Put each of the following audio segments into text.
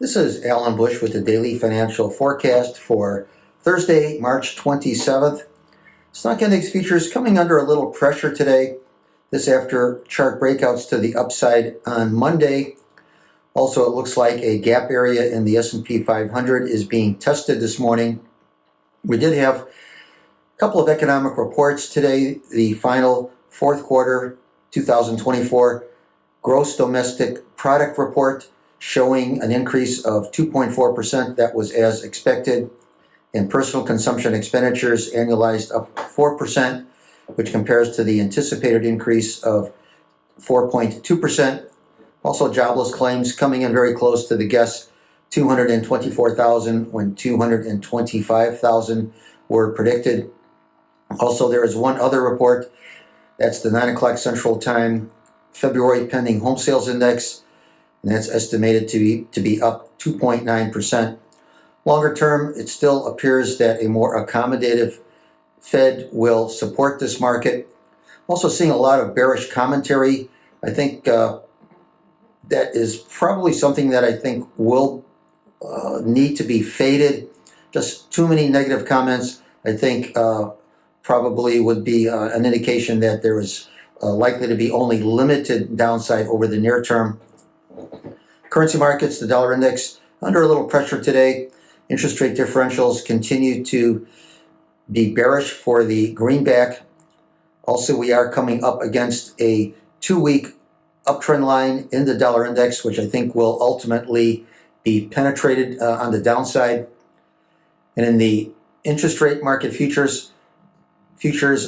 This is Alan Bush with the Daily Financial Forecast for Thursday, March 27th. Stock index futures coming under a little pressure today. This after chart breakouts to the upside on Monday. Also, it looks like a gap area in the S&P 500 is being tested this morning. We did have a couple of economic reports today. The final fourth quarter 2024 gross domestic product report showing an increase of 2.4%. That was as expected. And personal consumption expenditures annualized up 4%, which compares to the anticipated increase of 4.2%. Also, jobless claims coming in very close to the guess, 224,000 when 225,000 were predicted. Also, there is one other report. That's the 9 o'clock Central Time February pending home sales index, and that's estimated to be up 2.9%. Longer term, it still appears that a more accommodative Fed will support this market. Also seeing a lot of bearish commentary. I think that is probably something that I think will need to be faded. Just too many negative comments, I think, probably would be an indication that there is likely to be only limited downside over the near term. Currency markets, the dollar index, under a little pressure today. Interest rate differentials continue to be bearish for the greenback. Also, we are coming up against a 2-week uptrend line in the dollar index, which I think will ultimately be penetrated on the downside. And in the interest rate market futures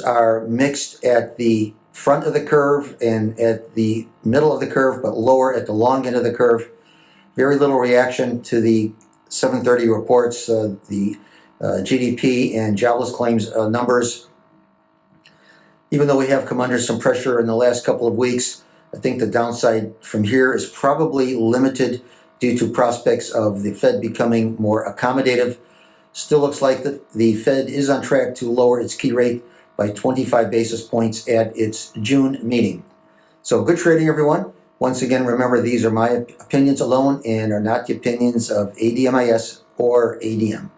are mixed at the front of the curve and at the middle of the curve, but lower at the long end of the curve. Very little reaction to the 7:30 reports, the GDP and jobless claims numbers. Even though we have come under some pressure in the last couple of weeks, I think the downside from here is probably limited due to prospects of the Fed becoming more accommodative. Still looks like the Fed is on track to lower its key rate by 25 basis points at its June meeting. So good trading, everyone. Once again, remember, these are my opinions alone and are not the opinions of ADMIS or ADM.